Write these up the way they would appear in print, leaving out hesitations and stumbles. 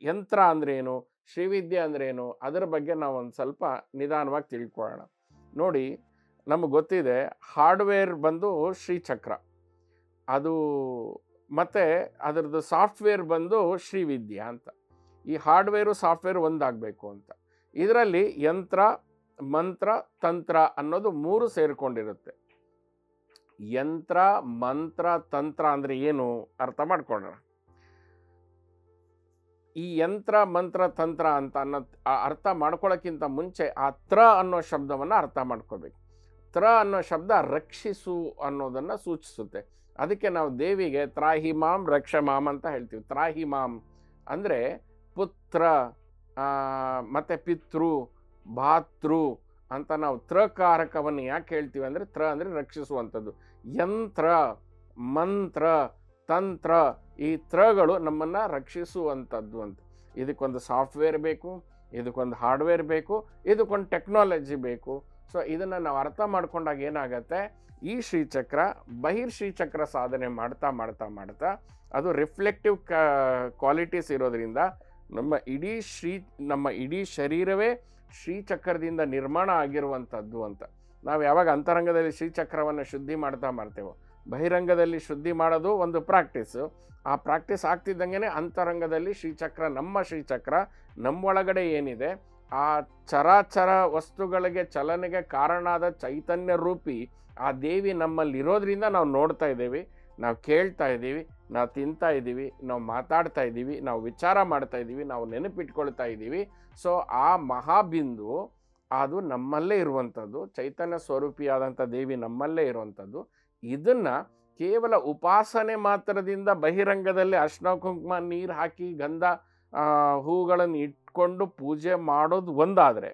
ಯಂತ್ರ ಅಂದ್ರೇನು, ಶ್ರೀವಿದ್ಯೆ ಅಂದ್ರೇನು, ಅದರ ಬಗ್ಗೆ ನಾವು ಒಂದು ಸ್ವಲ್ಪ ನಿಧಾನವಾಗಿ ತಿಳ್ಕೊಳ್ಳೋಣ. ನೋಡಿ, ನಮಗೆ ಗೊತ್ತಿದೆ ಹಾರ್ಡ್ವೇರ್ ಬಂದು ಶ್ರೀಚಕ್ರ, ಅದು ಮತ್ತು ಅದರದ್ದು ಸಾಫ್ಟ್ವೇರ್ ಬಂದು ಶ್ರೀವಿದ್ಯಾ ಅಂತ. ಈ ಹಾರ್ಡ್ವೇರು ಸಾಫ್ಟ್ವೇರ್ ಒಂದಾಗಬೇಕು ಅಂತ. ಇದರಲ್ಲಿ ಯಂತ್ರ, ಮಂತ್ರ, ತಂತ್ರ ಅನ್ನೋದು 3 ಸೇರಿಕೊಂಡಿರುತ್ತೆ. ಯಂತ್ರ, ಮಂತ್ರ, ತಂತ್ರ ಅಂದರೆ ಏನು ಅರ್ಥ ಮಾಡ್ಕೊಳ್ಳೋಣ. ಈ ಯಂತ್ರ, ಮಂತ್ರ, ತಂತ್ರ ಅಂತ ಅರ್ಥ ಮಾಡ್ಕೊಳ್ಳೋಕ್ಕಿಂತ ಮುಂಚೆ ಆ ತ್ರ ಅನ್ನೋ ಶಬ್ದವನ್ನು ಅರ್ಥ ಮಾಡ್ಕೋಬೇಕು. ತ್ರ ಅನ್ನೋ ಶಬ್ದ ರಕ್ಷಿಸು ಅನ್ನೋದನ್ನು ಸೂಚಿಸುತ್ತೆ. ಅದಕ್ಕೆ ನಾವು ದೇವಿಗೆ ತ್ರಾಹಿಮಾಂ ರಕ್ಷಮಾಂ ಅಂತ ಹೇಳ್ತೀವಿ. ತ್ರಾಹಿಮಾಂ ಅಂದರೆ ಪುತ್ರ ಮತ್ತು ಪಿತೃ, ಭಾತೃ ಅಂತ ನಾವು ತ್ರಕಾರಕವನ್ನು ಯಾಕೆ ಹೇಳ್ತೀವಿ ಅಂದರೆ ತ್ರ ಅಂದರೆ ರಕ್ಷಿಸುವಂಥದ್ದು. ಯಂತ್ರ, ಮಂತ್ರ, ತಂತ್ರ, ಈ ತ್ರಗಳು ನಮ್ಮನ್ನು ರಕ್ಷಿಸುವಂಥದ್ದು ಅಂತ. ಇದಕ್ಕೊಂದು ಸಾಫ್ಟ್ವೇರ್ ಬೇಕು, ಇದಕ್ಕೊಂದು ಹಾರ್ಡ್ವೇರ್ ಬೇಕು, ಇದಕ್ಕೊಂದು ಟೆಕ್ನಾಲಜಿ ಬೇಕು. ಸೊ ಇದನ್ನು ನಾವು ಅರ್ಥ ಮಾಡ್ಕೊಂಡಾಗ ಏನಾಗತ್ತೆ, ಈ ಶ್ರೀಚಕ್ರ ಶ್ರೀಚಕ್ರ ಸಾಧನೆ ಮಾಡ್ತಾ ಮಾಡ್ತಾ ಮಾಡ್ತಾ ಅದು ರಿಫ್ಲೆಕ್ಟಿವ್ ಕ್ವಾಲಿಟೀಸ್ ಇರೋದ್ರಿಂದ ನಮ್ಮ ಇಡೀ ಶರೀರವೇ ಶ್ರೀಚಕ್ರದಿಂದ ನಿರ್ಮಾಣ ಆಗಿರುವಂಥದ್ದು ಅಂತ. ನಾವು ಯಾವಾಗ ಅಂತರಂಗದಲ್ಲಿ ಶ್ರೀಚಕ್ರವನ್ನು ಶುದ್ಧಿ ಮಾಡ್ತಾ ಮಾಡ್ತೇವೋ, ಬಹಿರಂಗದಲ್ಲಿ ಶುದ್ಧಿ ಮಾಡೋದು ಒಂದು ಪ್ರಾಕ್ಟೀಸು. ಆ ಪ್ರಾಕ್ಟೀಸ್ ಆಗ್ತಿದ್ದಂಗೆ ಅಂತರಂಗದಲ್ಲಿ ಶ್ರೀಚಕ್ರ ನಮ್ಮೊಳಗಡೆ ಏನಿದೆ ಆ ಚರಾಚರ ವಸ್ತುಗಳಿಗೆ ಚಲನೆಗೆ ಕಾರಣವಾದ ಚೈತನ್ಯ ರೂಪಿ ಆ ದೇವಿ ನಮ್ಮಲ್ಲಿರೋದ್ರಿಂದ ನಾವು ನೋಡ್ತಾ ಇದ್ದೀವಿ, ನಾವು ಕೇಳ್ತಾ ಇದ್ದೀವಿ, ನಾವು ತಿಂತಾ ಇದ್ದೀವಿ, ನಾವು ಮಾತಾಡ್ತಾ ಇದ್ದೀವಿ, ನಾವು ವಿಚಾರ ಮಾಡ್ತಾ ಇದ್ದೀವಿ, ನಾವು ನೆನಪಿಟ್ಕೊಳ್ತಾ ಇದ್ದೀವಿ. ಸೊ ಆ ಮಹಾಬಿಂದು ಅದು ನಮ್ಮಲ್ಲೇ ಇರುವಂಥದ್ದು, ಚೈತನ್ಯ ಸ್ವರೂಪಿಯಾದಂಥ ದೇವಿ ನಮ್ಮಲ್ಲೇ ಇರುವಂಥದ್ದು. ಇದನ್ನು ಕೇವಲ ಉಪಾಸನೆ ಮಾತ್ರದಿಂದ ಬಹಿರಂಗದಲ್ಲಿ ಅರ್ಶಿನ ಕುಂಕುಮ ನೀರು ಹಾಕಿ ಗಂಧ ಹೂಗಳನ್ನು ಇಟ್ಕೊಂಡು ಪೂಜೆ ಮಾಡೋದು ಒಂದಾದರೆ,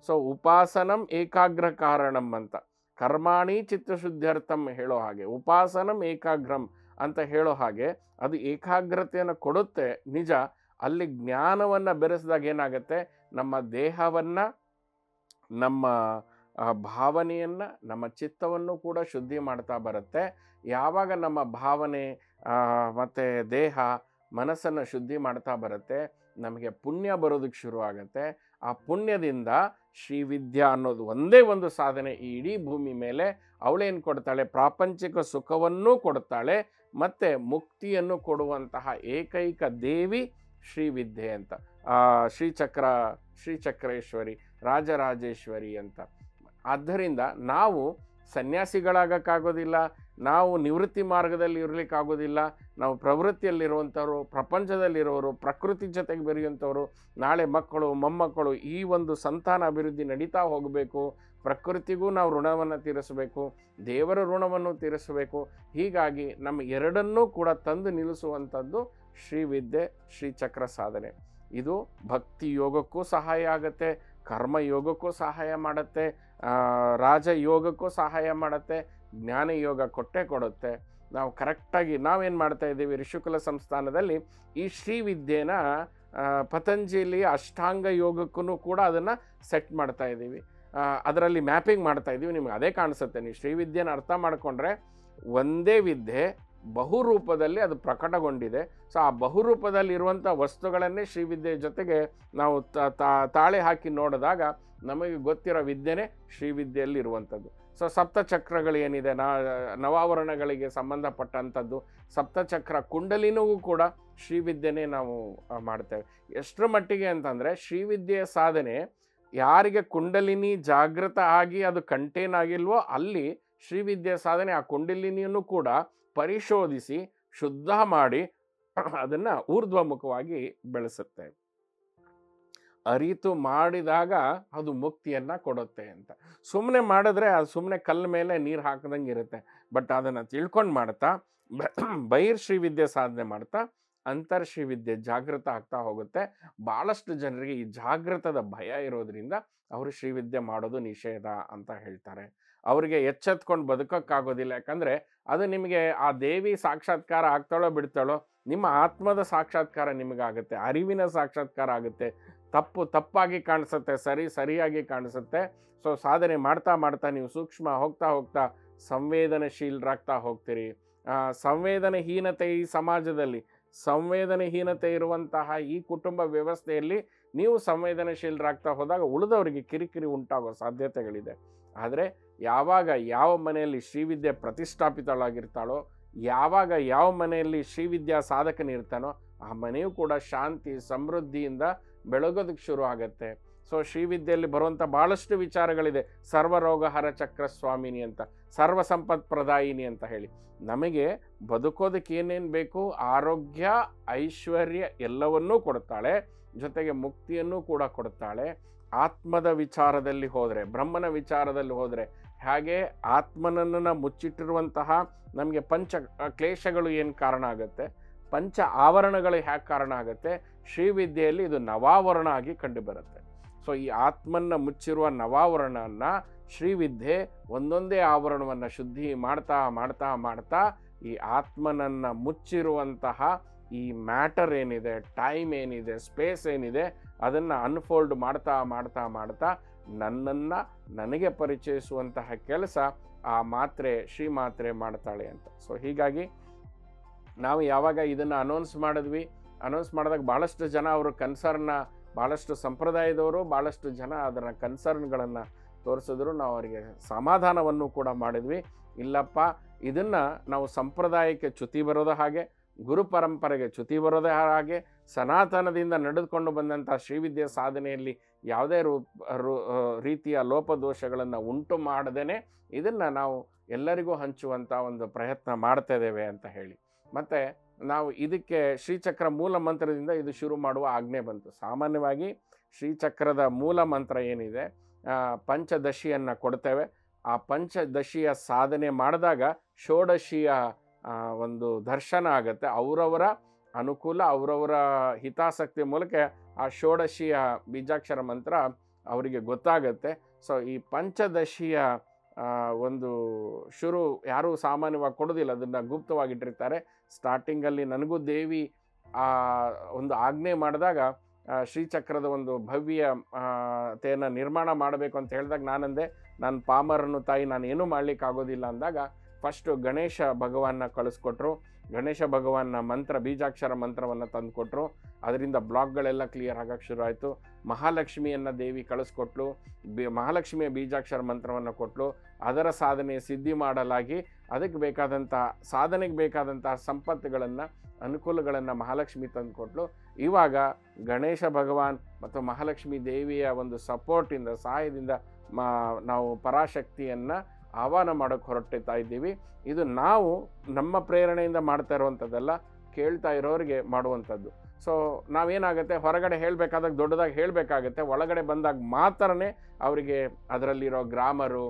ಸೊ ಉಪಾಸನಂ ಏಕಾಗ್ರ ಕಾರಣಂ ಅಂತ ಕರ್ಮಾಣಿ ಚಿತ್ತಶುದ್ಧ್ಯರ್ಥಂ ಹೇಳೋ ಹಾಗೆ, ಉಪಾಸನಂ ಏಕಾಗ್ರಂ ಅಂತ ಹೇಳೋ ಹಾಗೆ ಅದು ಏಕಾಗ್ರತೆಯನ್ನು ಕೊಡುತ್ತೆ ನಿಜ. ಅಲ್ಲಿ ಜ್ಞಾನವನ್ನು ಬೆರೆಸಿದಾಗ ಏನಾಗುತ್ತೆ, ನಮ್ಮ ದೇಹವನ್ನು, ನಮ್ಮ ಭಾವನೆಯನ್ನು, ನಮ್ಮ ಚಿತ್ತವನ್ನು ಕೂಡ ಶುದ್ಧಿ ಮಾಡ್ತಾ ಬರುತ್ತೆ. ಯಾವಾಗ ನಮ್ಮ ಭಾವನೆ ಮತ್ತು ದೇಹ ಮನಸ್ಸನ್ನು ಶುದ್ಧಿ ಮಾಡ್ತಾ ಬರುತ್ತೆ, ನಮಗೆ ಪುಣ್ಯ ಬರೋದಕ್ಕೆ ಶುರು ಆಗುತ್ತೆ. ಆ ಪುಣ್ಯದಿಂದ ಶ್ರೀವಿದ್ಯಾ ಅನ್ನೋದು ಒಂದೇ ಒಂದು ಸಾಧನೆ ಈ ಇಡೀ ಭೂಮಿ ಮೇಲೆ ಅವಳೇನು ಕೊಡ್ತಾಳೆ, ಪ್ರಾಪಂಚಿಕ ಸುಖವನ್ನೂ ಕೊಡ್ತಾಳೆ ಮತ್ತು ಮುಕ್ತಿಯನ್ನು ಕೊಡುವಂತಹ ಏಕೈಕ ದೇವಿ ಶ್ರೀವಿದ್ಯೆ ಅಂತ. ಶ್ರೀಚಕ್ರೇಶ್ವರಿ, ರಾಜರಾಜೇಶ್ವರಿ ಅಂತ. ಆದ್ದರಿಂದ ನಾವು ಸನ್ಯಾಸಿಗಳಾಗಕ್ಕಾಗೋದಿಲ್ಲ, ನಾವು ನಿವೃತ್ತಿ ಮಾರ್ಗದಲ್ಲಿ ಇರಲಿಕ್ಕಾಗೋದಿಲ್ಲ, ನಾವು ಪ್ರವೃತ್ತಿಯಲ್ಲಿರುವಂಥವ್ರು, ಪ್ರಪಂಚದಲ್ಲಿರೋರು, ಪ್ರಕೃತಿ ಜೊತೆಗೆ ಬೆರೆಯುವಂಥವ್ರು, ನಾಳೆ ಮಕ್ಕಳು ಮೊಮ್ಮಕ್ಕಳು ಈ ಒಂದು ಸಂತಾನ ಅಭಿವೃದ್ಧಿ ನಡೀತಾ ಹೋಗಬೇಕು. ಪ್ರಕೃತಿಗೂ ನಾವು ಋಣವನ್ನು ತೀರಿಸಬೇಕು, ದೇವರ ಋಣವನ್ನು ತೀರಿಸಬೇಕು. ಹೀಗಾಗಿ ನಮ್ಮ ಎರಡನ್ನೂ ಕೂಡ ತಂದು ನಿಲ್ಲಿಸುವಂಥದ್ದು ಶ್ರೀವಿದ್ಯೆ, ಶ್ರೀಚಕ್ರ ಸಾಧನೆ. ಇದು ಭಕ್ತಿ ಯೋಗಕ್ಕೂ ಸಹಾಯ ಆಗುತ್ತೆ, ಕರ್ಮಯೋಗಕ್ಕೂ ಸಹಾಯ ಮಾಡುತ್ತೆ, ರಾಜಯೋಗಕ್ಕೂ ಸಹಾಯ ಮಾಡುತ್ತೆ, ಜ್ಞಾನ ಯೋಗ ಕೊಡುತ್ತೆ. ನಾವು ಕರೆಕ್ಟಾಗಿ ನಾವೇನು ಮಾಡ್ತಾ ಇದ್ದೀವಿ, ಋಷಿಕುಲ ಸಂಸ್ಥಾನದಲ್ಲಿ ಈ ಶ್ರೀವಿದ್ಯೆನ ಪತಂಜಲಿಯ ಅಷ್ಟಾಂಗ ಯೋಗಕ್ಕೂ ಕೂಡ ಅದನ್ನು ಸೆಟ್ ಮಾಡ್ತಾ ಇದ್ದೀವಿ, ಅದರಲ್ಲಿ ಮ್ಯಾಪಿಂಗ್ ಮಾಡ್ತಾ ಇದ್ದೀವಿ. ನಿಮಗೆ ಅದೇ ಕಾಣಿಸುತ್ತೆ, ನೀವು ಶ್ರೀವಿದ್ಯೆನ ಅರ್ಥ ಮಾಡಿಕೊಂಡ್ರೆ ಒಂದೇ ವಿದ್ಯೆ ಬಹುರೂಪದಲ್ಲಿ ಅದು ಪ್ರಕಟಗೊಂಡಿದೆ. ಸೊ ಆ ಬಹುರೂಪದಲ್ಲಿರುವಂಥ ವಸ್ತುಗಳನ್ನೇ ಶ್ರೀವಿದ್ಯೆ ಜೊತೆಗೆ ನಾವು ತಾಳೆ ಹಾಕಿ ನೋಡಿದಾಗ ನಮಗೆ ಗೊತ್ತಿರೋ ವಿದ್ಯೆನೇ ಶ್ರೀವಿದ್ಯೆಯಲ್ಲಿ ಇರುವಂಥದ್ದು. ಸೊ ಸಪ್ತಚಕ್ರಗಳು ಏನಿದೆ, ನವಾವರಣಗಳಿಗೆ ಸಂಬಂಧಪಟ್ಟಂಥದ್ದು ಸಪ್ತಚಕ್ರ ಕುಂಡಲಿನೂ ಕೂಡ ಶ್ರೀವಿದ್ಯೆನೇ ನಾವು ಮಾಡ್ತೇವೆ. ಎಷ್ಟರ ಮಟ್ಟಿಗೆ ಅಂತಂದರೆ ಶ್ರೀವಿದ್ಯೆಯ ಸಾಧನೆ ಯಾರಿಗೆ ಕುಂಡಲಿನಿ ಜಾಗೃತ ಆಗಿ ಅದು ಕಂಟೇನ್ ಆಗಿಲ್ವೋ ಅಲ್ಲಿ ಶ್ರೀವಿದ್ಯೆಯ ಸಾಧನೆ ಆ ಕುಂಡಲಿನಿಯನ್ನು ಕೂಡ ಪರಿಶೋಧಿಸಿ ಶುದ್ಧ ಮಾಡಿ ಅದನ್ನು ಊರ್ಧ್ವಮುಖವಾಗಿ ಬೆಳೆಸುತ್ತೆ. ಅರಿತು ಮಾಡಿದಾಗ ಅದು ಮುಕ್ತಿಯನ್ನು ಕೊಡುತ್ತೆ ಅಂತ. ಸುಮ್ಮನೆ ಮಾಡಿದ್ರೆ ಅದು ಸುಮ್ಮನೆ ಕಲ್ಲ ಮೇಲೆ ನೀರು ಹಾಕಿದಂಗೆ ಇರುತ್ತೆ. ಬಟ್ ಅದನ್ನು ತಿಳ್ಕೊಂಡು ಮಾಡ್ತಾ ಶ್ರೀವಿದ್ಯೆ ಸಾಧನೆ ಮಾಡ್ತಾ ಶ್ರೀವಿದ್ಯೆ ಜಾಗೃತ ಆಗ್ತಾ ಹೋಗುತ್ತೆ. ಭಾಳಷ್ಟು ಜನರಿಗೆ ಈ ಜಾಗೃತದ ಭಯ ಇರೋದ್ರಿಂದ ಅವರು ಶ್ರೀವಿದ್ಯೆ ಮಾಡೋದು ನಿಷೇಧ ಅಂತ ಹೇಳ್ತಾರೆ. ಅವರಿಗೆ ಎಚ್ಚೆತ್ಕೊಂಡು ಬದುಕೋಕ್ಕಾಗೋದಿಲ್ಲ. ಯಾಕಂದರೆ ಅದು ನಿಮಗೆ ಆ ದೇವಿ ಸಾಕ್ಷಾತ್ಕಾರ ಆಗ್ತಾಳೋ ಬಿಡ್ತಾಳೋ, ನಿಮ್ಮ ಆತ್ಮದ ಸಾಕ್ಷಾತ್ಕಾರ ನಿಮಗಾಗುತ್ತೆ, ಅರಿವಿನ ಸಾಕ್ಷಾತ್ಕಾರ ಆಗುತ್ತೆ. ತಪ್ಪಾಗಿ ಕಾಣಿಸುತ್ತೆ, ಸರಿಯಾಗಿ ಕಾಣಿಸುತ್ತೆ. ಸೊ ಸಾಧನೆ ಮಾಡ್ತಾ ಮಾಡ್ತಾ ನೀವು ಸೂಕ್ಷ್ಮ ಹೋಗ್ತಾ ಸಂವೇದನಶೀಲರಾಗ್ತಾ ಹೋಗ್ತೀರಿ. ಸಂವೇದನಹೀನತೆ ಈ ಸಮಾಜದಲ್ಲಿ ಸಂವೇದನಹೀನತೆ ಇರುವಂತಹ ಈ ಕುಟುಂಬ ವ್ಯವಸ್ಥೆಯಲ್ಲಿ ನೀವು ಸಂವೇದನಶೀಲರಾಗ್ತಾ ಹೋದಾಗ ಉಳಿದವರಿಗೆ ಕಿರಿಕಿರಿ ಉಂಟಾಗೋ ಸಾಧ್ಯತೆಗಳಿದೆ. ಆದರೆ ಯಾವಾಗ ಯಾವ ಮನೆಯಲ್ಲಿ ಶ್ರೀವಿದ್ಯೆ ಪ್ರತಿಷ್ಠಾಪಿತಳಾಗಿರ್ತಾಳೋ, ಯಾವಾಗ ಯಾವ ಮನೆಯಲ್ಲಿ ಶ್ರೀವಿದ್ಯಾ ಸಾಧಕನಿರ್ತಾನೋ ಆ ಮನೆಯೂ ಕೂಡ ಶಾಂತಿ ಸಮೃದ್ಧಿಯಿಂದ ಬೆಳಗೋದಕ್ಕೆ ಶುರು ಆಗುತ್ತೆ. ಸೊ ಶ್ರೀವಿದ್ಯೆಯಲ್ಲಿ ಬರುವಂಥ ಭಾಳಷ್ಟು ವಿಚಾರಗಳಿದೆ. ಸರ್ವರೋಗಹರ ಚಕ್ರ ಸ್ವಾಮಿನಿ ಅಂತ, ಸರ್ವ ಸಂಪತ್ ಪ್ರದಾಯಿನಿ ಅಂತ ಹೇಳಿ. ನಮಗೆ ಬದುಕೋದಕ್ಕೆ ಏನೇನು ಬೇಕು, ಆರೋಗ್ಯ ಐಶ್ವರ್ಯ ಎಲ್ಲವನ್ನೂ ಕೊಡ್ತಾಳೆ, ಜೊತೆಗೆ ಮುಕ್ತಿಯನ್ನು ಕೂಡ ಕೊಡ್ತಾಳೆ. ಆತ್ಮದ ವಿಚಾರದಲ್ಲಿ ಹೋದರೆ, ಬ್ರಹ್ಮನ ವಿಚಾರದಲ್ಲಿ ಹೋದರೆ, ಹಾಗೆ ಆತ್ಮನನ್ನು ಮುಚ್ಚಿಟ್ಟಿರುವಂತಹ ನಮಗೆ ಪಂಚ ಕ್ಲೇಶಗಳು ಏನು ಕಾರಣ ಆಗುತ್ತೆ, ಪಂಚ ಆವರಣಗಳು ಹ್ಯಾಕೆ ಕಾರಣ ಆಗುತ್ತೆ, ಶ್ರೀವಿದ್ಯೆಯಲ್ಲಿ ಇದು ನವಾವರಣ ಆಗಿ ಕಂಡುಬರುತ್ತೆ. ಸೊ ಈ ಆತ್ಮನ್ನ ಮುಚ್ಚಿರುವ ನವಾವರಣವನ್ನು ಶ್ರೀವಿದ್ಯೆ ಒಂದೊಂದೇ ಆವರಣವನ್ನು ಶುದ್ಧಿ ಮಾಡ್ತಾ ಮಾಡ್ತಾ ಮಾಡ್ತಾ ಈ ಆತ್ಮನನ್ನು ಮುಚ್ಚಿರುವಂತಹ ಈ ಮ್ಯಾಟರ್ ಏನಿದೆ, ಟೈಮ್ ಏನಿದೆ, ಸ್ಪೇಸ್ ಏನಿದೆ, ಅದನ್ನು ಅನ್ಫೋಲ್ಡ್ ಮಾಡ್ತಾ ಮಾಡ್ತಾ ಮಾಡ್ತಾ ನನ್ನನ್ನು ನನಗೆ ಪರಿಚಯಿಸುವಂತಹ ಕೆಲಸ ಆ ಮಾತ್ರೆ ಶ್ರೀ ಮಾತ್ರೆ ಮಾಡ್ತಾಳೆ ಅಂತ. ಸೊ ಹೀಗಾಗಿ ನಾವು ಯಾವಾಗ ಇದನ್ನು ಅನೌನ್ಸ್ ಮಾಡಿದಾಗ ಭಾಳಷ್ಟು ಜನ ಅವರು ಭಾಳಷ್ಟು ಸಂಪ್ರದಾಯದವರು ಭಾಳಷ್ಟು ಜನ ಅದರ ಕನ್ಸರ್ನ್ಗಳನ್ನು ತೋರಿಸಿದ್ರು. ನಾವು ಅವರಿಗೆ ಸಮಾಧಾನವನ್ನು ಕೂಡ ಮಾಡಿದ್ವಿ. ಇಲ್ಲಪ್ಪ, ಇದನ್ನು ನಾವು ಸಂಪ್ರದಾಯಕ್ಕೆ ಚ್ಯುತಿ ಬರೋದ ಹಾಗೆ, ಗುರು ಪರಂಪರೆಗೆ ಚ್ಯುತಿ ಬರೋದೇ ಹಾಗೆ, ಸನಾತನದಿಂದ ನಡೆದುಕೊಂಡು ಬಂದಂಥ ಶ್ರೀವಿದ್ಯೆ ಸಾಧನೆಯಲ್ಲಿ ಯಾವುದೇ ರೀತಿಯ ಲೋಪದೋಷಗಳನ್ನು ಉಂಟು ಮಾಡದೇ ಇದನ್ನು ನಾವು ಎಲ್ಲರಿಗೂ ಹಂಚುವಂಥ ಒಂದು ಪ್ರಯತ್ನ ಮಾಡ್ತಾ ಇದ್ದೇವೆ ಅಂತ ಹೇಳಿ. ಮತ್ತು ನಾವು ಇದಕ್ಕೆ ಶ್ರೀಚಕ್ರ ಮೂಲ ಮಂತ್ರದಿಂದ ಇದು ಶುರು ಮಾಡುವ ಆಜ್ಞೆ ಬಂತು. ಸಾಮಾನ್ಯವಾಗಿ ಶ್ರೀಚಕ್ರದ ಮೂಲ ಮಂತ್ರ ಏನಿದೆ, ಪಂಚದಶಿಯನ್ನು ಕೊಡ್ತೇವೆ. ಆ ಪಂಚದಶಿಯ ಸಾಧನೆ ಮಾಡಿದಾಗ ಷೋಡಶಿಯ ಒಂದು ದರ್ಶನ ಆಗುತ್ತೆ. ಅವರವರ ಅನುಕೂಲ, ಅವರವರ ಹಿತಾಸಕ್ತಿ ಮೂಲಕ ಆ ಷೋಡಶಿಯ ಬೀಜಾಕ್ಷರ ಮಂತ್ರ ಅವರಿಗೆ ಗೊತ್ತಾಗುತ್ತೆ. ಸೊ ಈ ಪಂಚದಶಿಯ ಒಂದು ಶುರು ಯಾರೂ ಸಾಮಾನ್ಯವಾಗಿ ಕೊಡೋದಿಲ್ಲ, ಅದನ್ನು ಗುಪ್ತವಾಗಿಟ್ಟಿರ್ತಾರೆ. ಸ್ಟಾರ್ಟಿಂಗಲ್ಲಿ ನನಗೂ ದೇವಿ ಒಂದು ಆಜ್ಞೆ ಮಾಡಿದಾಗ ಶ್ರೀಚಕ್ರದ ಒಂದು ಭವ್ಯತೆಯನ್ನು ನಿರ್ಮಾಣ ಮಾಡಬೇಕು ಅಂತ ಹೇಳಿದಾಗ ನಾನು ಪಾಮರನು ತಾಯಿ, ನಾನು ಏನೂ ಮಾಡಲಿಕ್ಕಾಗೋದಿಲ್ಲ ಅಂದಾಗ ಫಸ್ಟು ಗಣೇಶ ಭಗವಾನ್ನ ಕಳಿಸ್ಕೊಟ್ರು. ಗಣೇಶ ಭಗವಾನ್ನ ಮಂತ್ರ, ಬೀಜಾಕ್ಷರ ಮಂತ್ರವನ್ನು ತಂದುಕೊಟ್ರು. ಅದರಿಂದ ಬ್ಲಾಕ್ಗಳೆಲ್ಲ ಕ್ಲಿಯರ್ ಆಗಕ್ಕೆ ಶುರು ಆಯಿತು. ಮಹಾಲಕ್ಷ್ಮಿಯನ್ನು ದೇವಿ ಕಳಿಸ್ಕೊಟ್ಲು. ಮಹಾಲಕ್ಷ್ಮಿಯ ಬೀಜಾಕ್ಷರ ಮಂತ್ರವನ್ನು ಕೊಟ್ಟಳು. ಅದರ ಸಾಧನೆ ಸಿದ್ಧಿ ಮಾಡಲಾಗಿ ಅದಕ್ಕೆ ಬೇಕಾದಂಥ ಸಾಧನೆಗೆ ಬೇಕಾದಂಥ ಸಂಪತ್ತುಗಳನ್ನು, ಅನುಕೂಲಗಳನ್ನು ಮಹಾಲಕ್ಷ್ಮಿ ತಂದುಕೊಟ್ಲು. ಇವಾಗ ಗಣೇಶ ಭಗವಾನ್ ಮತ್ತು ಮಹಾಲಕ್ಷ್ಮಿ ದೇವಿಯ ಒಂದು ಸಪೋರ್ಟಿಂದ, ಸಹಾಯದಿಂದ ನಾವು ಪರಾಶಕ್ತಿಯನ್ನು ಆಹ್ವಾನ ಮಾಡೋಕ್ಕೆ ಹೊರಡ್ತಾ ಇದ್ದೀವಿ. ಇದು ನಾವು ನಮ್ಮ ಪ್ರೇರಣೆಯಿಂದ ಮಾಡ್ತಾ ಇರುವಂಥದ್ದಲ್ಲ, ಕೇಳ್ತಾ ಇರೋರಿಗೆ ಮಾಡುವಂಥದ್ದು. ಸೊ ನಾವೇನಾಗುತ್ತೆ, ಹೊರಗಡೆ ಹೇಳಬೇಕಾದಾಗ ದೊಡ್ಡದಾಗಿ ಹೇಳಬೇಕಾಗತ್ತೆ, ಒಳಗಡೆ ಬಂದಾಗ ಮಾತ್ರನೇ ಅವರಿಗೆ ಅದರಲ್ಲಿರೋ ಗ್ರಾಮರು,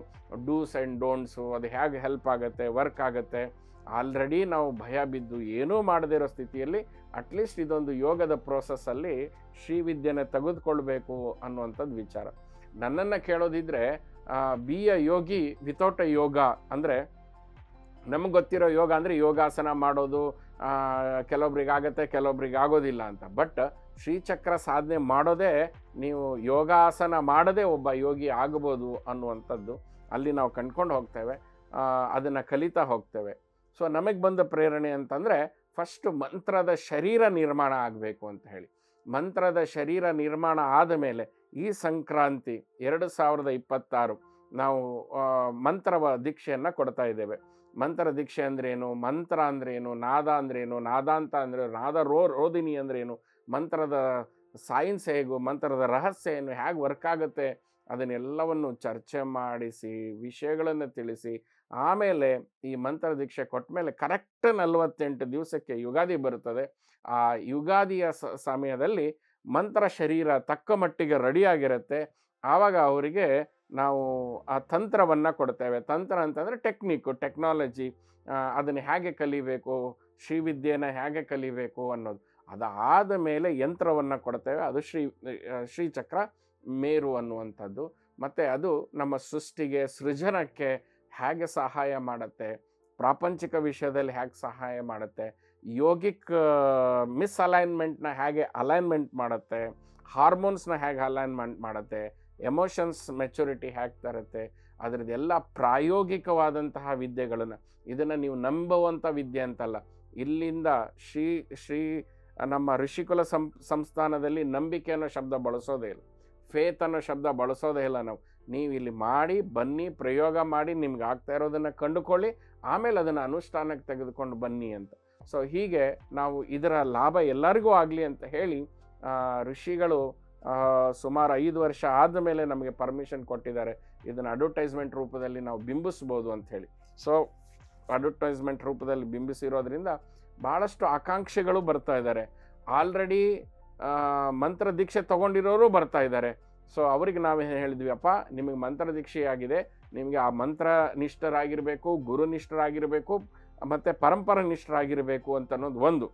ಡೂಸ್ ಆ್ಯಂಡ್ ಡೋಂಟ್ಸು ಅದು ಹೇಗೆ ಹೆಲ್ಪ್ ಆಗುತ್ತೆ, ವರ್ಕ್ ಆಗುತ್ತೆ. ಆಲ್ರೆಡಿ ನಾವು ಭಯ ಬಿದ್ದು ಏನೂ ಮಾಡದೇ ಇರೋ ಸ್ಥಿತಿಯಲ್ಲಿ ಅಟ್ಲೀಸ್ಟ್ ಇದೊಂದು ಯೋಗದ ಪ್ರೋಸೆಸ್ಸಲ್ಲಿ ಶ್ರೀವಿದ್ಯೆನ ತೆಗೆದುಕೊಳ್ಬೇಕು ಅನ್ನುವಂಥದ್ದು ವಿಚಾರ. ನನ್ನನ್ನು ಕೇಳೋದಿದ್ರೆ be a yogi without a yoga ಅಂದರೆ, ನಮಗೆ ಗೊತ್ತಿರೋ ಯೋಗ ಅಂದರೆ ಯೋಗಾಸನ ಮಾಡೋದು, ಕೆಲವೊಬ್ರಿಗೆ ಆಗುತ್ತೆ, ಕೆಲವೊಬ್ರಿಗೆ ಆಗೋದಿಲ್ಲ ಅಂತ. ಬಟ್ ಶ್ರೀಚಕ್ರ ಸಾಧನೆ ಮಾಡೋದೇ, ನೀವು ಯೋಗಾಸನ ಮಾಡದೆ ಒಬ್ಬ ಯೋಗಿ ಆಗ್ಬೋದು ಅನ್ನುವಂಥದ್ದು ಅಲ್ಲಿ ನಾವು ಕಂಡ್ಕೊಂಡು ಹೋಗ್ತೇವೆ, ಅದನ್ನು ಕಲಿತಾ ಹೋಗ್ತೇವೆ. ಸೊ ನಮಗೆ ಬಂದ ಪ್ರೇರಣೆ ಅಂತಂದರೆ ಫಸ್ಟು ಮಂತ್ರದ ಶರೀರ ನಿರ್ಮಾಣ ಆಗಬೇಕು ಅಂತ ಹೇಳಿ. ಮಂತ್ರದ ಶರೀರ ನಿರ್ಮಾಣ ಆದ ಮೇಲೆ ಈ ಸಂಕ್ರಾಂತಿ 2026 ನಾವು ಮಂತ್ರವ ದೀಕ್ಷೆಯನ್ನು ಕೊಡ್ತಾ ಇದ್ದೇವೆ. ಮಂತ್ರ ದೀಕ್ಷೆ ಅಂದ್ರೇನು, ಮಂತ್ರ ಅಂದ್ರೇನು, ನಾದ ಅಂದ್ರೇನು, ನಾದಾಂತ ಅಂದ್ರೇನು, ರೋದಿನಿ ಅಂದ್ರೇನು, ಮಂತ್ರದ ಸೈನ್ಸ್ ಹೇಗೂ, ಮಂತ್ರದ ರಹಸ್ಯ ಏನು, ಹೇಗೆ ವರ್ಕ್ ಆಗುತ್ತೆ, ಅದನ್ನೆಲ್ಲವನ್ನು ಚರ್ಚೆ ಮಾಡಿಸಿ ವಿಷಯಗಳನ್ನು ತಿಳಿಸಿ ಆಮೇಲೆ ಈ ಮಂತ್ರ ದೀಕ್ಷೆ ಕೊಟ್ಟ ಮೇಲೆ ಕರೆಕ್ಟ್ 48 ದಿವಸಕ್ಕೆ ಯುಗಾದಿ ಬರುತ್ತದೆ. ಆ ಯುಗಾದಿಯ ಸಮಯದಲ್ಲಿ ಮಂತ್ರ ಶರೀರ ತಕ್ಕ ಮಟ್ಟಿಗೆ ರೆಡಿಯಾಗಿರುತ್ತೆ. ಆವಾಗ ಅವರಿಗೆ ನಾವು ಆ ತಂತ್ರವನ್ನು ಕೊಡ್ತೇವೆ. ತಂತ್ರ ಅಂತಂದರೆ ಟೆಕ್ನಾಲಜಿ, ಅದನ್ನು ಹೇಗೆ ಕಲಿಬೇಕು, ಶ್ರೀವಿದ್ಯೆನ ಹೇಗೆ ಕಲಿಬೇಕು ಅನ್ನೋದು. ಅದಾದ ಮೇಲೆ ಯಂತ್ರವನ್ನು ಕೊಡ್ತೇವೆ, ಅದು ಶ್ರೀಚಕ್ರ ಮೇರು ಅನ್ನುವಂಥದ್ದು. ಮತ್ತು ಅದು ನಮ್ಮ ಸೃಷ್ಟಿಗೆ, ಸೃಜನಕ್ಕೆ ಹೇಗೆ ಸಹಾಯ ಮಾಡುತ್ತೆ, ಪ್ರಾಪಂಚಿಕ ವಿಷಯದಲ್ಲಿ ಹೇಗೆ ಸಹಾಯ ಮಾಡುತ್ತೆ, ಯೋಗಿಕ್ ಮಿಸ್ಅಲೈನ್ಮೆಂಟ್ನ ಹೇಗೆ ಅಲೈನ್ಮೆಂಟ್ ಮಾಡುತ್ತೆ, ಹಾರ್ಮೋನ್ಸ್ನ ಹೇಗೆ ಅಲೈನ್ಮೆಂಟ್ ಮಾಡುತ್ತೆ, ಎಮೋಷನ್ಸ್ ಮೆಚುರಿಟಿ ಹೇಗೆ ತರುತ್ತೆ, ಅದರದ್ದೆಲ್ಲ ಪ್ರಾಯೋಗಿಕವಾದಂತಹ ವಿದ್ಯೆಗಳನ್ನು. ಇದನ್ನು ನೀವು ನಂಬುವಂಥ ವಿದ್ಯೆ ಅಂತಲ್ಲ, ಇಲ್ಲಿಂದ ಶ್ರೀ ಶ್ರೀ ನಮ್ಮ ಋಷಿಕುಲ ಸಂಸ್ಥಾನದಲ್ಲಿ ನಂಬಿಕೆ ಅನ್ನೋ ಶಬ್ದ ಬಳಸೋದೇ ಇಲ್ಲ, ಫೇತ್ ಅನ್ನೋ ಶಬ್ದ ಬಳಸೋದೇ ಇಲ್ಲ ನಾವು. ನೀವು ಇಲ್ಲಿ ಮಾಡಿ ಬನ್ನಿ, ಪ್ರಯೋಗ ಮಾಡಿ, ನಿಮ್ಗೆ ಆಗ್ತಾ ಇರೋದನ್ನು ಕಂಡುಕೊಳ್ಳಿ, ಆಮೇಲೆ ಅದನ್ನು ಅನುಷ್ಠಾನಕ್ಕೆ ತೆಗೆದುಕೊಂಡು ಬನ್ನಿ ಅಂತ. ಸೊ ಹೀಗೆ ನಾವು ಇದರ ಲಾಭ ಎಲ್ಲರಿಗೂ ಆಗಲಿ ಅಂತ ಹೇಳಿ ಋಷಿಗಳು ಸುಮಾರು 5 ವರ್ಷ ಆದಮೇಲೆ ನಮಗೆ ಪರ್ಮಿಷನ್ ಕೊಟ್ಟಿದ್ದಾರೆ, ಇದನ್ನು ಅಡ್ವರ್ಟೈಸ್ಮೆಂಟ್ ರೂಪದಲ್ಲಿ ನಾವು ಬಿಂಬಿಸ್ಬೋದು ಅಂಥೇಳಿ. ಸೊ ಅಡ್ವರ್ಟೈಸ್ಮೆಂಟ್ ರೂಪದಲ್ಲಿ ಬಿಂಬಿಸಿರೋದ್ರಿಂದ ಭಾಳಷ್ಟು ಆಕಾಂಕ್ಷಿಗಳು ಬರ್ತಾ ಇದ್ದಾರೆ. ಆಲ್ರೆಡಿ ಮಂತ್ರ ದೀಕ್ಷೆ ತೊಗೊಂಡಿರೋರು ಬರ್ತಾ ಇದ್ದಾರೆ. ಸೊ ಅವ್ರಿಗೆ ನಾವೇನು ಹೇಳಿದ್ವಿ, ಅಪ್ಪ ನಿಮಗೆ ಮಂತ್ರ ದೀಕ್ಷೆ ಆಗಿದೆ, ನಿಮಗೆ ಆ ಮಂತ್ರ ನಿಷ್ಠರಾಗಿರಬೇಕು, ಗುರುನಿಷ್ಠರಾಗಿರಬೇಕು, ಮತ್ತು ಪರಂಪರಾ ನಿಷ್ಠರಾಗಿರಬೇಕು ಅಂತ ಅನ್ನೋದು ಒಂದು.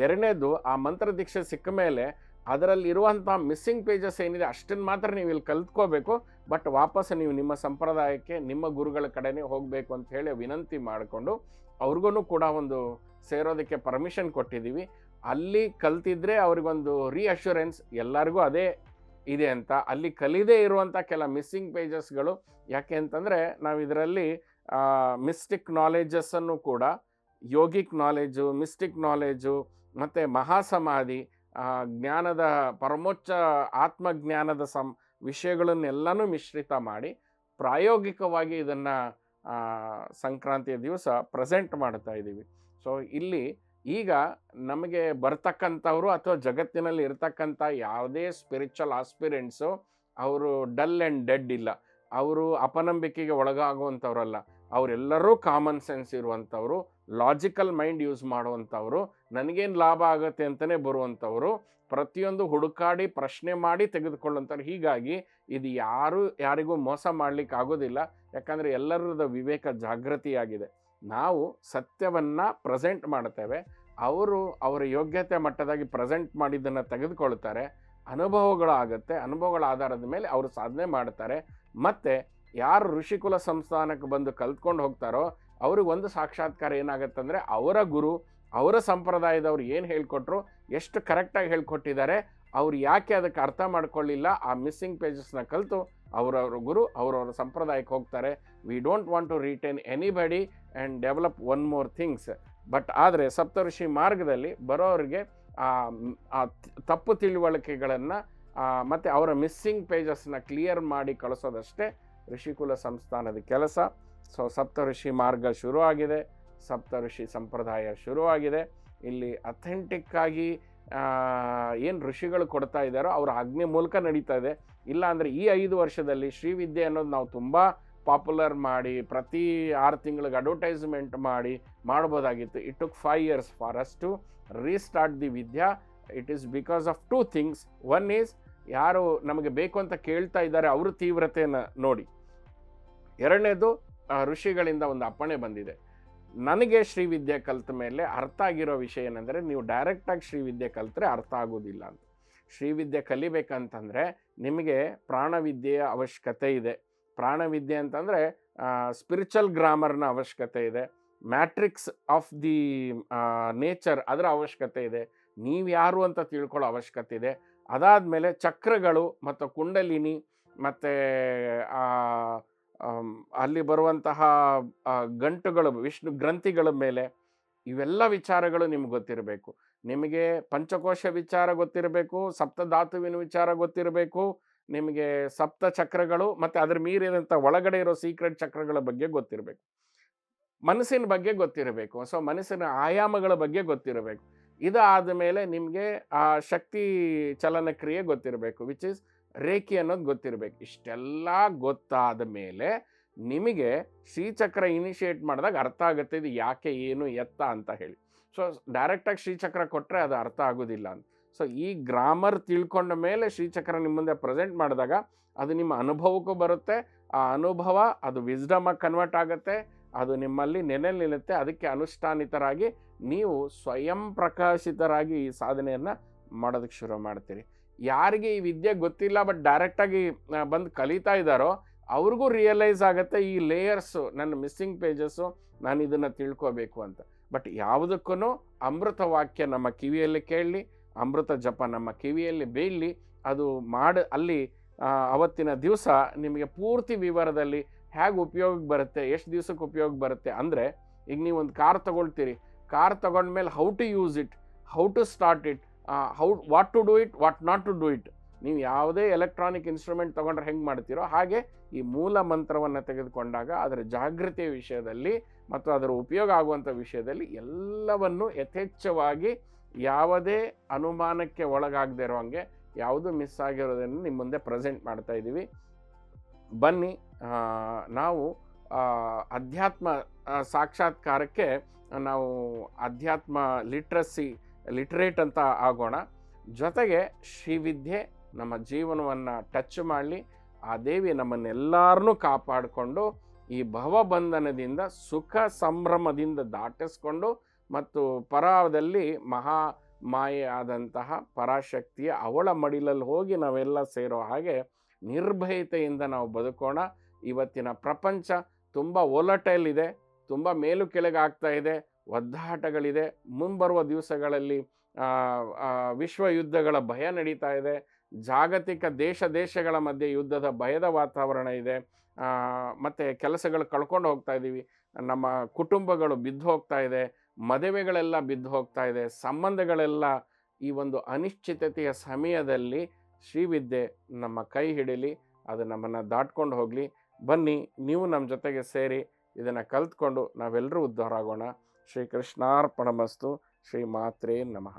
ಎರಡನೇದು, ಆ ಮಂತ್ರ ದೀಕ್ಷೆ ಸಿಕ್ಕ ಮೇಲೆ ಅದರಲ್ಲಿರುವಂಥ ಮಿಸ್ಸಿಂಗ್ ಪೇಜಸ್ ಏನಿದೆ ಅಷ್ಟನ್ನು ಮಾತ್ರ ನೀವು ಇಲ್ಲಿ ಕಲ್ತ್ಕೋಬೇಕು, ಬಟ್ ವಾಪಸ್ ನೀವು ನಿಮ್ಮ ಸಂಪ್ರದಾಯಕ್ಕೆ, ನಿಮ್ಮ ಗುರುಗಳ ಕಡೆನೇ ಹೋಗಬೇಕು ಅಂತ ಹೇಳಿ ವಿನಂತಿ ಮಾಡಿಕೊಂಡು ಅವ್ರಿಗೂ ಕೂಡ ಒಂದು ಸೇರೋದಕ್ಕೆ ಪರ್ಮಿಷನ್ ಕೊಟ್ಟಿದ್ದೀವಿ. ಅಲ್ಲಿ ಕಲ್ತಿದ್ರೆ ಅವ್ರಿಗೊಂದು ರೀಅಶ್ಯೂರೆನ್ಸ್ ಎಲ್ಲರಿಗೂ ಅದೇ ಇದೆ ಅಂತ. ಅಲ್ಲಿ ಕಲಿದೇ ಇರುವಂಥ ಕೆಲ ಮಿಸ್ಸಿಂಗ್ ಪೇಜಸ್ಗಳು, ಯಾಕೆ ಅಂತಂದರೆ ನಾವು ಇದರಲ್ಲಿ ಮಿಸ್ಟಿಕ್ ನಾಲೆಜಸ್ಸನ್ನು ಕೂಡ, ಯೋಗಿಕ್ ನಾಲೆಜು, ಮಿಸ್ಟಿಕ್ ನಾಲೆಜು ಮತ್ತು ಮಹಾಸಮಾಧಿ, ಜ್ಞಾನದ ಪರಮೋಚ್ಚ ಆತ್ಮಜ್ಞಾನದ ವಿಷಯಗಳನ್ನೆಲ್ಲನೂ ಮಿಶ್ರಿತ ಮಾಡಿ ಪ್ರಾಯೋಗಿಕವಾಗಿ ಇದನ್ನು ಸಂಕ್ರಾಂತಿಯ ದಿವಸ ಪ್ರೆಸೆಂಟ್ ಮಾಡ್ತಾ ಇದ್ದೀವಿ. ಸೊ ಇಲ್ಲಿ ಈಗ ನಮಗೆ ಬರ್ತಕ್ಕಂಥವ್ರು ಅಥವಾ ಜಗತ್ತಿನಲ್ಲಿ ಇರ್ತಕ್ಕಂಥ ಯಾವುದೇ ಸ್ಪಿರಿಚುವಲ್ ಆಸ್ಪಿರೆಂಟ್ಸು ಅವರು ಡಲ್ ಆ್ಯಂಡ್ ಡೆಡ್ ಇಲ್ಲ, ಅವರು ಅಪನಂಬಿಕೆಗೆ ಒಳಗಾಗುವಂಥವ್ರಲ್ಲ. ಅವರೆಲ್ಲರೂ ಕಾಮನ್ ಸೆನ್ಸ್ ಇರುವಂಥವ್ರು, ಲಾಜಿಕಲ್ ಮೈಂಡ್ ಯೂಸ್ ಮಾಡುವಂಥವ್ರು, ನನಗೇನು ಲಾಭ ಆಗುತ್ತೆ ಅಂತಲೇ ಬರುವಂಥವ್ರು, ಪ್ರತಿಯೊಂದು ಹುಡುಕಾಡಿ ಪ್ರಶ್ನೆ ಮಾಡಿ ತೆಗೆದುಕೊಳ್ಳುವಂಥವ್ರು. ಹೀಗಾಗಿ ಇದು ಯಾರಿಗೂ ಮೋಸ ಮಾಡಲಿಕ್ಕೆ ಆಗೋದಿಲ್ಲ, ಯಾಕಂದರೆ ಎಲ್ಲರದ ವಿವೇಕ ಜಾಗೃತಿಯಾಗಿದೆ. ನಾವು ಸತ್ಯವನ್ನು ಪ್ರೆಸೆಂಟ್ ಮಾಡ್ತೇವೆ, ಅವರು ಅವರ ಯೋಗ್ಯತೆ ಮಟ್ಟದಾಗಿ ಪ್ರೆಸೆಂಟ್ ಮಾಡಿದ್ದನ್ನು ತೆಗೆದುಕೊಳ್ತಾರೆ, ಅನುಭವಗಳಾಗುತ್ತೆ, ಅನುಭವಗಳ ಆಧಾರದ ಮೇಲೆ ಅವರು ಸಾಧನೆ ಮಾಡ್ತಾರೆ. ಮತ್ತು ಯಾರು ಋಷಿಕುಲ ಸಂಸ್ಥಾನಕ್ಕೆ ಬಂದು ಕಲ್ತ್ಕೊಂಡು ಹೋಗ್ತಾರೋ ಅವ್ರಿಗೊಂದು ಸಾಕ್ಷಾತ್ಕಾರ ಏನಾಗುತ್ತೆ ಅಂದರೆ, ಅವರ ಗುರು, ಅವರ ಸಂಪ್ರದಾಯದವ್ರು ಏನು ಹೇಳ್ಕೊಟ್ರು, ಎಷ್ಟು ಕರೆಕ್ಟಾಗಿ ಹೇಳ್ಕೊಟ್ಟಿದ್ದಾರೆ, ಅವ್ರು ಯಾಕೆ ಅದಕ್ಕೆ ಅರ್ಥ ಮಾಡ್ಕೊಳ್ಳಿಲ್ಲ, ಆ ಮಿಸ್ಸಿಂಗ್ ಪೇಜಸ್ನ ಕಲಿತು ಅವರವ್ರ ಗುರು ಅವರವ್ರ ಸಂಪ್ರದಾಯಕ್ಕೆ ಹೋಗ್ತಾರೆ. We don't want to retain anybody and develop one more things. But ಆದರೆ ಸಪ್ತಋಷಿ ಮಾರ್ಗದಲ್ಲಿ ಬರೋರಿಗೆ ಆ ತಪ್ಪು ತಿಳುವಳಿಕೆಗಳನ್ನು ಮತ್ತು ಅವರ ಮಿಸ್ಸಿಂಗ್ ಪೇಜಸ್ನ ಕ್ಲಿಯರ್ ಮಾಡಿ ಕಳಿಸೋದಷ್ಟೇ ಋಷಿಕುಲ ಸಂಸ್ಥಾನದ ಕೆಲಸ. ಸೊ ಸಪ್ತಋಷಿ ಮಾರ್ಗ ಶುರುವಾಗಿದೆ, ಸಪ್ತಋಷಿ ಸಂಪ್ರದಾಯ ಶುರುವಾಗಿದೆ. ಇಲ್ಲಿ ಅಥೆಂಟಿಕ್ಕಾಗಿ ಏನು ಋಷಿಗಳು ಕೊಡ್ತಾ ಇದ್ದಾರೋ ಅವರ ಆಜ್ಞೆ ಮೂಲಕ ನಡೀತಾ ಇದೆ. ಇಲ್ಲ ಅಂದರೆ ಈ 5 ವರ್ಷದಲ್ಲಿ ಶ್ರೀವಿದ್ಯೆ ಅನ್ನೋದು ನಾವು ತುಂಬ ಪಾಪ್ಯುಲರ್ ಮಾಡಿ ಪ್ರತಿ 6 ತಿಂಗಳಿಗೆ ಅಡ್ವರ್ಟೈಸ್ಮೆಂಟ್ ಮಾಡ್ಬೋದಾಗಿತ್ತು. It took 5 years for us to restart the Vidya. It is because of 2 things. One is, ಯಾರು ನಮಗೆ ಬೇಕು ಅಂತ ಕೇಳ್ತಾ ಇದ್ದಾರೆ ಅವ್ರ ತೀವ್ರತೆಯನ್ನು ನೋಡಿ. ಎರಡನೇದು, ಋಷಿಗಳಿಂದ ಒಂದು ಅಪ್ಪಣೆ ಬಂದಿದೆ. ನನಗೆ ಶ್ರೀವಿದ್ಯೆ ಕಲಿತ ಮೇಲೆ ಅರ್ಥ ಆಗಿರೋ ವಿಷಯ ಏನಂದರೆ, ನೀವು ಡೈರೆಕ್ಟಾಗಿ ಶ್ರೀವಿದ್ಯೆ ಕಲಿತ್ರೆ ಅರ್ಥ ಆಗೋದಿಲ್ಲ ಅಂತ. ಶ್ರೀವಿದ್ಯೆ ಕಲಿಬೇಕಂತಂದರೆ ನಿಮಗೆ ಪ್ರಾಣವಿದ್ಯೆಯ ಅವಶ್ಯಕತೆ ಇದೆ. ಪ್ರಾಣವಿದ್ಯೆ ಅಂತಂದರೆ ಸ್ಪಿರಿಚುವಲ್ ಗ್ರಾಮರ್ನ ಅವಶ್ಯಕತೆ ಇದೆ, ಮ್ಯಾಟ್ರಿಕ್ಸ್ ಆಫ್ ದಿ ನೇಚರ್ ಅದರ ಅವಶ್ಯಕತೆ ಇದೆ, ನೀವು ಯಾರು ಅಂತ ತಿಳ್ಕೊಳ್ಳೋ ಅವಶ್ಯಕತೆ ಇದೆ. ಅದಾದಮೇಲೆ ಚಕ್ರಗಳು ಮತ್ತು ಕುಂಡಲಿನಿ ಮತ್ತು ಅಲ್ಲಿ ಬರುವಂತಹ ಗಂಟುಗಳು, ವಿಷ್ಣು ಗ್ರಂಥಿಗಳ ಮೇಲೆ ಇವೆಲ್ಲ ವಿಚಾರಗಳು ನಿಮ್ಗೆ ಗೊತ್ತಿರಬೇಕು. ನಿಮಗೆ ಪಂಚಕೋಶ ವಿಚಾರ ಗೊತ್ತಿರಬೇಕು, ಸಪ್ತಧಾತುವಿನ ವಿಚಾರ ಗೊತ್ತಿರಬೇಕು, ನಿಮಗೆ ಸಪ್ತ ಚಕ್ರಗಳು ಮತ್ತು ಅದ್ರ ಮೀರಿದಂಥ ಒಳಗಡೆ ಇರೋ ಸೀಕ್ರೆಟ್ ಚಕ್ರಗಳ ಬಗ್ಗೆ ಗೊತ್ತಿರಬೇಕು, ಮನಸ್ಸಿನ ಬಗ್ಗೆ ಗೊತ್ತಿರಬೇಕು. ಸೊ ಮನಸ್ಸಿನ ಆಯಾಮಗಳ ಬಗ್ಗೆ ಗೊತ್ತಿರಬೇಕು. ಇದಾದ ಮೇಲೆ ನಿಮಗೆ ಆ ಶಕ್ತಿ ಚಲನಕ್ರಿಯೆ ಗೊತ್ತಿರಬೇಕು, ವಿಚ್ ಇಸ್ ರೇಖಿ ಅನ್ನೋದು ಗೊತ್ತಿರಬೇಕು. ಇಷ್ಟೆಲ್ಲ ಗೊತ್ತಾದ ಮೇಲೆ ನಿಮಗೆ ಶ್ರೀಚಕ್ರ ಇನಿಷಿಯೇಟ್ ಮಾಡಿದಾಗ ಅರ್ಥ ಆಗುತ್ತೆ ಇದು ಯಾಕೆ, ಏನು, ಎತ್ತ ಅಂತ ಹೇಳಿ. ಸೊ ಡೈರೆಕ್ಟಾಗಿ ಶ್ರೀಚಕ್ರ ಕೊಟ್ಟರೆ ಅದು ಅರ್ಥ ಆಗೋದಿಲ್ಲ ಅಂತ. ಸೊ ಈ ಗ್ರಾಮರ್ ತಿಳ್ಕೊಂಡ ಮೇಲೆ ಶ್ರೀಚಕ್ರ ನಿಮ್ಮ ಮುಂದೆ ಪ್ರೆಸೆಂಟ್ ಮಾಡಿದಾಗ ಅದು ನಿಮ್ಮ ಅನುಭವಕ್ಕೂ ಬರುತ್ತೆ. ಆ ಅನುಭವ ಅದು ವಿಸ್ಡಮಾಗಿ ಕನ್ವರ್ಟ್ ಆಗುತ್ತೆ, ಅದು ನಿಮ್ಮಲ್ಲಿ ನೆನೆ ನಿಲ್ಲುತ್ತೆ. ಅದಕ್ಕೆ ಅನುಷ್ಠಾನಿತರಾಗಿ ನೀವು ಸ್ವಯಂ ಪ್ರಕಾಶಿತರಾಗಿ ಈ ಸಾಧನೆಯನ್ನು ಮಾಡೋದಕ್ಕೆ ಶುರು ಮಾಡ್ತೀರಿ. ಯಾರಿಗೆ ಈ ವಿದ್ಯೆ ಗೊತ್ತಿಲ್ಲ ಬಟ್ ಡೈರೆಕ್ಟಾಗಿ ಬಂದು ಕಲಿತಾ ಇದ್ದಾರೋ ಅವ್ರಿಗೂ ರಿಯಲೈಸ್ ಆಗುತ್ತೆ ಈ ಲೇಯರ್ಸು, ನನ್ನ ಮಿಸ್ಸಿಂಗ್ ಪೇಜಸ್ಸು, ನಾನು ಇದನ್ನು ತಿಳ್ಕೋಬೇಕು ಅಂತ. ಬಟ್ ಯಾವುದಕ್ಕೂ ಅಮೃತ ವಾಕ್ಯ ನಮ್ಮ ಕಿವಿಯಲ್ಲಿ ಕೇಳಲಿ, ಅಮೃತ ಜಪ ನಮ್ಮ ಕಿವಿಯಲ್ಲಿ ಬೀಳಲಿ, ಅದು ಅಲ್ಲಿ ಅವತ್ತಿನ ದಿವಸ ನಿಮಗೆ ಪೂರ್ತಿ ವಿವರದಲ್ಲಿ ಹೇಗೆ ಉಪಯೋಗಕ್ಕೆ ಬರುತ್ತೆ, ಎಷ್ಟು ದಿವಸಕ್ಕೆ ಉಪಯೋಗ ಬರುತ್ತೆ. ಅಂದರೆ ಈಗ ನೀವು ಒಂದು ಕಾರ್ ತೊಗೊಳ್ತೀರಿ, ಕಾರ್ ತಗೊಂಡ್ಮೇಲೆ how to use it, how to start it, what to do it, what not to do it. ನೀವು ಯಾವುದೇ ಎಲೆಕ್ಟ್ರಾನಿಕ್ ಇನ್ಸ್ಟ್ರೂಮೆಂಟ್ ತೊಗೊಂಡ್ರೆ ಹೆಂಗೆ ಮಾಡ್ತೀರೋ ಹಾಗೆ ಈ ಮೂಲ ಮಂತ್ರವನ್ನು ತೆಗೆದುಕೊಂಡಾಗ ಅದರ ಜಾಗೃತಿಯ ವಿಷಯದಲ್ಲಿ ಮತ್ತು ಅದರ ಉಪಯೋಗ ಆಗುವಂಥ ವಿಷಯದಲ್ಲಿ ಎಲ್ಲವನ್ನು ಯಥೇಚ್ಛವಾಗಿ ಯಾವುದೇ ಅನುಮಾನಕ್ಕೆ ಒಳಗಾಗದೇ ಇರೋ ಹಾಗೆ ಯಾವುದು ಮಿಸ್ ಆಗಿರೋದನ್ನು ನಿಮ್ಮ ಮುಂದೆ ಪ್ರೆಸೆಂಟ್ ಮಾಡ್ತಾ ಇದ್ದೀವಿ. ಬನ್ನಿ ನಾವು ಅಧ್ಯಾತ್ಮ ಸಾಕ್ಷಾತ್ಕಾರಕ್ಕೆ ನಾವು ಅಧ್ಯಾತ್ಮ ಲಿಟ್ರೇಟ್ ಅಂತ ಆಗೋಣ. ಜೊತೆಗೆ ಶ್ರೀವಿದ್ಯೆ ನಮ್ಮ ಜೀವನವನ್ನು ಟಚ್ ಮಾಡಲಿ, ಆ ದೇವಿ ನಮ್ಮನ್ನೆಲ್ಲರನ್ನೂ ಕಾಪಾಡಿಕೊಂಡು ಈ ಭವಬಂಧನದಿಂದ ಸುಖ ಸಂಭ್ರಮದಿಂದ ದಾಟಿಸ್ಕೊಂಡು ಮತ್ತು ಪರದಲ್ಲಿ ಮಾಯೆ ಆದಂತಹ ಪರಾಶಕ್ತಿಯ ಅವಳ ಮಡಿಲಲ್ಲಿ ಹೋಗಿ ನಾವೆಲ್ಲ ಸೇರೋ ಹಾಗೆ ನಿರ್ಭಯತೆಯಿಂದ ನಾವು ಬದುಕೋಣ. ಇವತ್ತಿನ ಪ್ರಪಂಚ ತುಂಬ ವೋಲಟೈಲ್ ಇದೆ, ತುಂಬ ಮೇಲು ಕೆಳಗೆ ಆಗ್ತಾ ಇದೆ, ಒದ್ದಾಟಗಳಿದೆ. ಮುಂಬರುವ ದಿವಸಗಳಲ್ಲಿ ವಿಶ್ವ ಯುದ್ಧಗಳ ಭಯ ನಡೀತಾ ಇದೆ, ಜಾಗತಿಕ ದೇಶಗಳ ಮಧ್ಯೆ ಯುದ್ಧದ ಭಯದ ವಾತಾವರಣ ಇದೆ, ಮತ್ತು ಕೆಲಸಗಳು ಕಳ್ಕೊಂಡು ಹೋಗ್ತಾ ಇದ್ದೀವಿ, ನಮ್ಮ ಕುಟುಂಬಗಳು ಬಿದ್ದು ಹೋಗ್ತಾ ಇದೆ, ಮದುವೆಗಳೆಲ್ಲ ಬಿದ್ದು ಹೋಗ್ತಾ ಇದೆ, ಸಂಬಂಧಗಳೆಲ್ಲ ಈ ಒಂದು ಅನಿಶ್ಚಿತತೆಯ ಸಮಯದಲ್ಲಿ ಶ್ರೀವಿದ್ಯೆ ನಮ್ಮ ಕೈ ಹಿಡೀಲಿ, ಅದು ನಮ್ಮನ್ನು ದಾಟ್ಕೊಂಡು ಹೋಗಲಿ. ಬನ್ನಿ ನೀವು ನಮ್ಮ ಜೊತೆಗೆ ಸೇರಿ ಇದನ್ನು ಕಲ್ತ್ಕೊಂಡು ನಾವೆಲ್ಲರೂ ಉದ್ಧಾರ ಆಗೋಣ. ಶ್ರೀ ಕೃಷ್ಣಾರ್ಪಣಮಸ್ತು. ಶ್ರೀ ಮಾತ್ರೇ ನಮಃ.